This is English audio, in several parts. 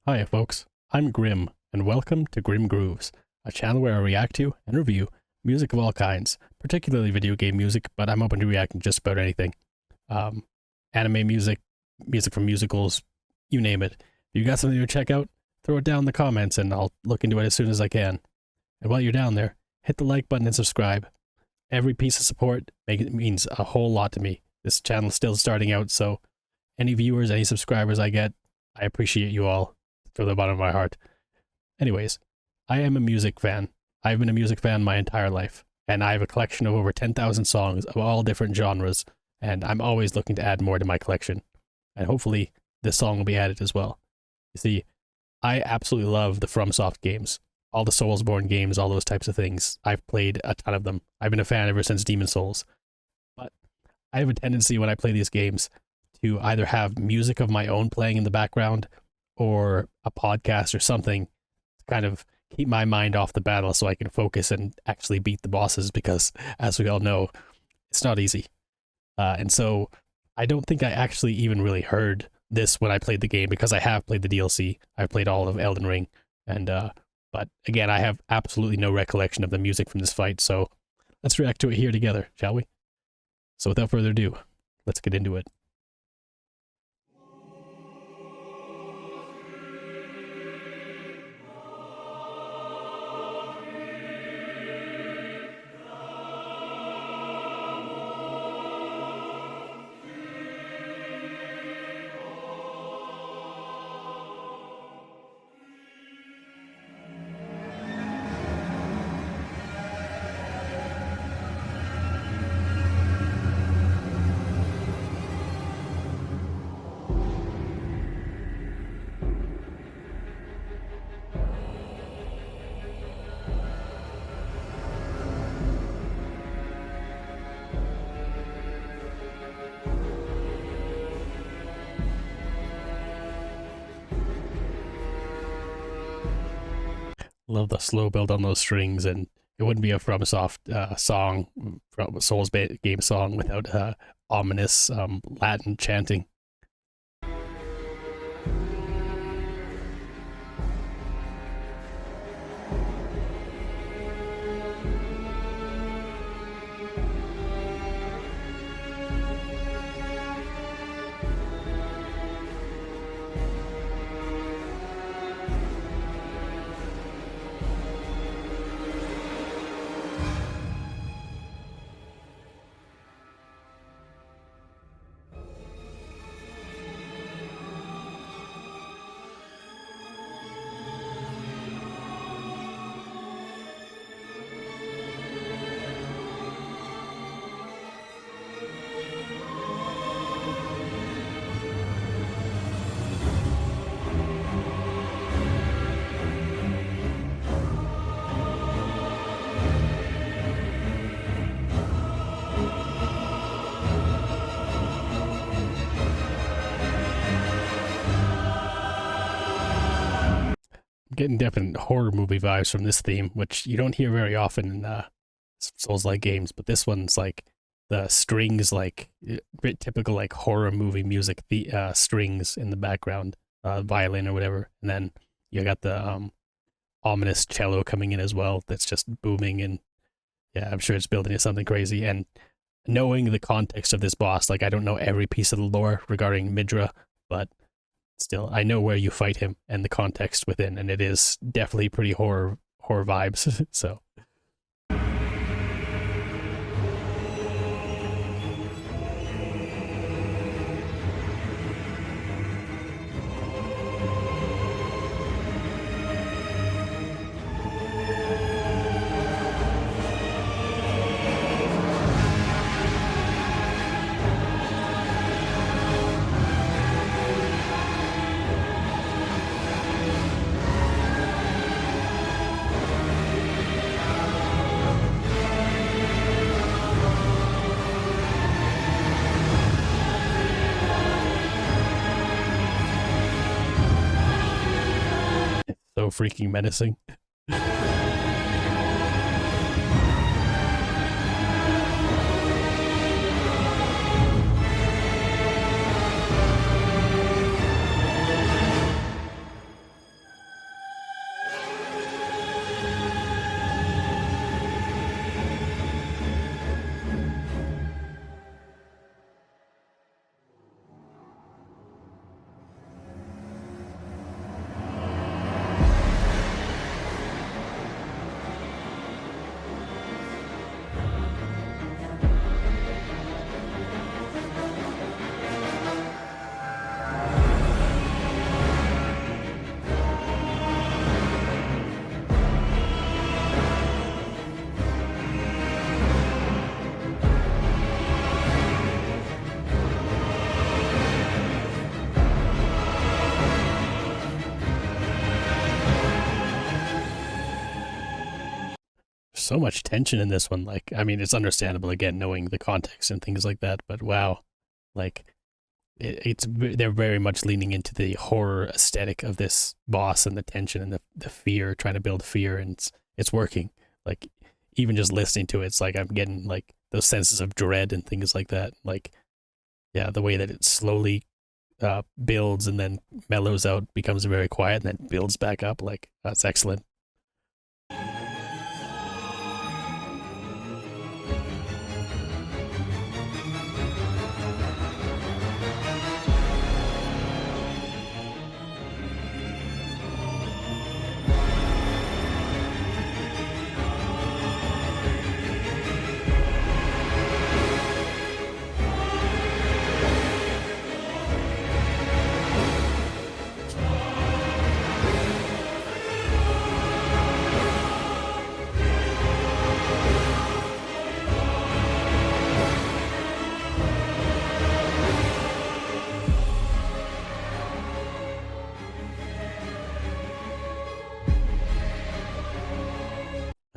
Hi folks, I'm Grim, and welcome to Grim Grooves, a channel where I react to and review music of all kinds, particularly video game music, but I'm open to reacting just about anything. Anime music, music from musicals, you name it. If you got something to check out, throw it down in the comments and I'll look into it as soon as I can. And while you're down there, hit the like button and subscribe. Every piece of support means a whole lot to me. This channel is still starting out, so any viewers, any subscribers I get, I appreciate you all from the bottom of my heart. Anyways, I am a music fan. I've been a music fan my entire life, and I have a collection of over 10,000 songs of all different genres, and I'm always looking to add more to my collection. And hopefully, this song will be added as well. You see, I absolutely love the FromSoft games. All the Soulsborne games, all those types of things. I've played a ton of them. I've been a fan ever since Demon Souls. But I have a tendency when I play these games to either have music of my own playing in the background or a podcast or something to kind of keep my mind off the battle so I can focus and actually beat the bosses because, as we all know, it's not easy. And so I don't think I actually even really heard this when I played the game because I have played the DLC. I've played all of Elden Ring. And but again, I have absolutely no recollection of the music from this fight, so let's react to it here together, shall we? So without further ado, let's get into it. Love the slow build on those strings, and it wouldn't be a FromSoft song, from a Souls game song, without ominous Latin chanting. Getting definite horror movie vibes from this theme, which you don't hear very often in Souls-like games, but this one's like the strings, like typical like horror movie music, the strings in the background, violin or whatever, and then you got the ominous cello coming in as well. That's just booming, and yeah, I'm sure it's building into something crazy. And knowing the context of this boss, like I don't know every piece of the lore regarding Midra, but still, I know where you fight him and the context within, and it is definitely pretty horror vibes. So. So freaking menacing. so much tension in this one. Like, I mean, it's understandable again, knowing the context and things like that. But wow, like they're very much leaning into the horror aesthetic of this boss and the tension and the fear, trying to build fear, and it's working. Like, even just listening to it, it's like I'm getting like those senses of dread and things like that. Like, yeah, the way that it slowly builds and then mellows out, becomes very quiet, and then builds back up. Like, that's excellent.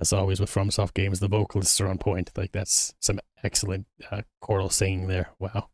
As always with FromSoft games, the vocalists are on point. Like, that's some excellent choral singing there. Wow.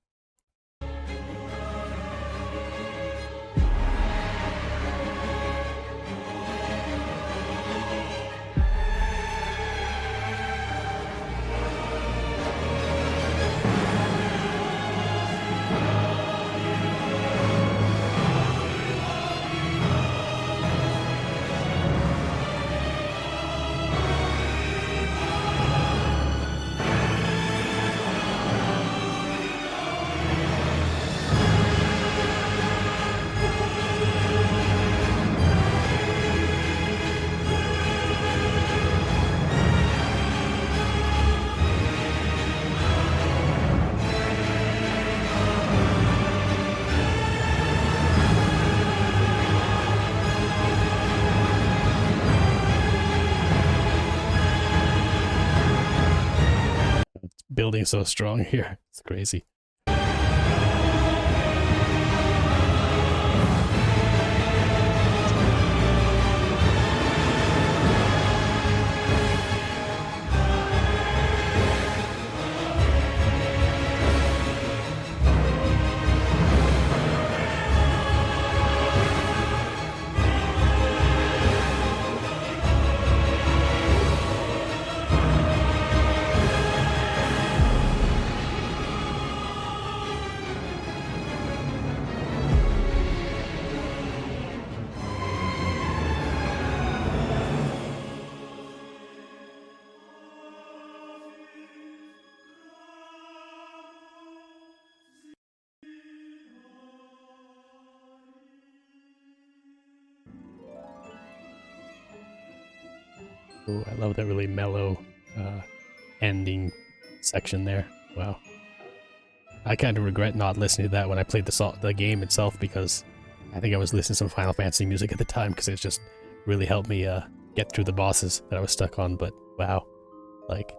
Building so strong here. It's crazy. Ooh, I love that really mellow ending section there. Wow. I kind of regret not listening to that when I played the game itself, because I think I was listening to some Final Fantasy music at the time, because it just really helped me get through the bosses that I was stuck on. But wow, like,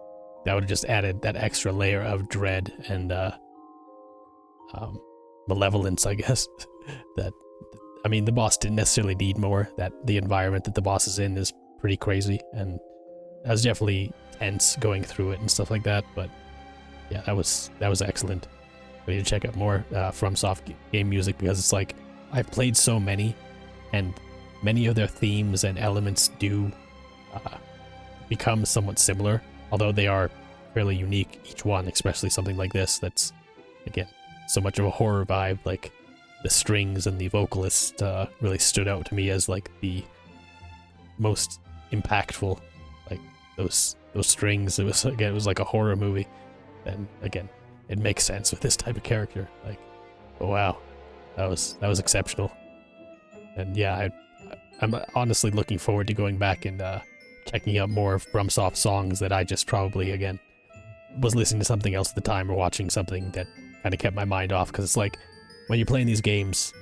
that would have just added that extra layer of dread and malevolence, I guess. That, I mean, the boss didn't necessarily need more. That the environment that the boss is in is pretty crazy, and I was definitely tense going through it and stuff like that. But yeah, that was excellent. I need to check out more FromSoft game music, because it's like, I've played so many, and many of their themes and elements do become somewhat similar, although they are fairly unique, each one, especially something like this that's, again, so much of a horror vibe. Like, the strings and the vocalist really stood out to me as like the most impactful. Like, those strings, it was like a horror movie, and again, it makes sense with this type of character. Like, oh wow, that was exceptional. And yeah, I'm honestly looking forward to going back and checking out more of FromSoft songs that I just probably, again, was listening to something else at the time, or watching something that kind of kept my mind off. Because it's like, when you're playing these games,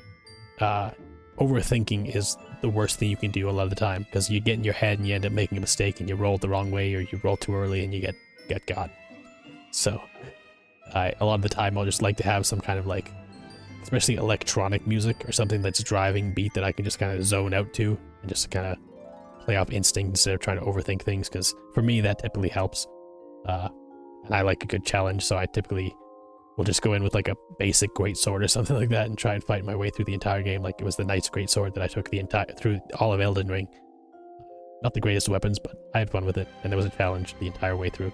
overthinking is the worst thing you can do a lot of the time, because you get in your head and you end up making a mistake, and you roll the wrong way, or you roll too early and you get got. So a lot of the time I'll just like to have some kind of, like, especially electronic music or something that's driving beat that I can just kind of zone out to and just kind of play off instinct instead of trying to overthink things, because for me that typically helps. And I like a good challenge, so I typically will just go in with like a basic great sword or something like that and try and fight my way through the entire game. Like it was the Knight's great sword that I took through all of Elden Ring. Not the greatest weapons, but I had fun with it, and it was a challenge the entire way through.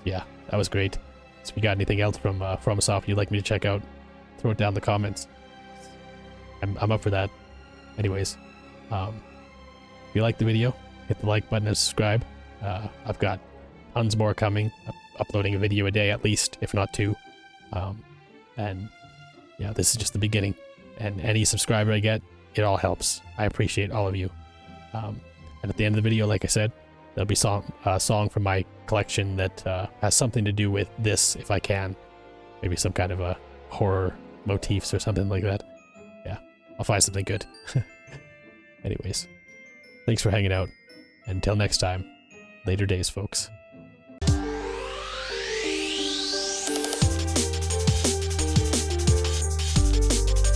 Yeah, that was great. So if you got anything else from FromSoft you'd like me to check out, throw it down in the comments. I'm up for that. Anyways, if you like the video, hit the like button and subscribe. I've got tons more coming. I'm uploading a video a day at least, if not 2. And yeah, this is just the beginning. And any subscriber I get, it all helps. I appreciate all of you. And at the end of the video, like I said, there'll be a song from my collection that has something to do with this, if I can. Maybe some kind of a horror motifs or something like that. Yeah, I'll find something good. Anyways, thanks for hanging out. Until next time, later days, folks.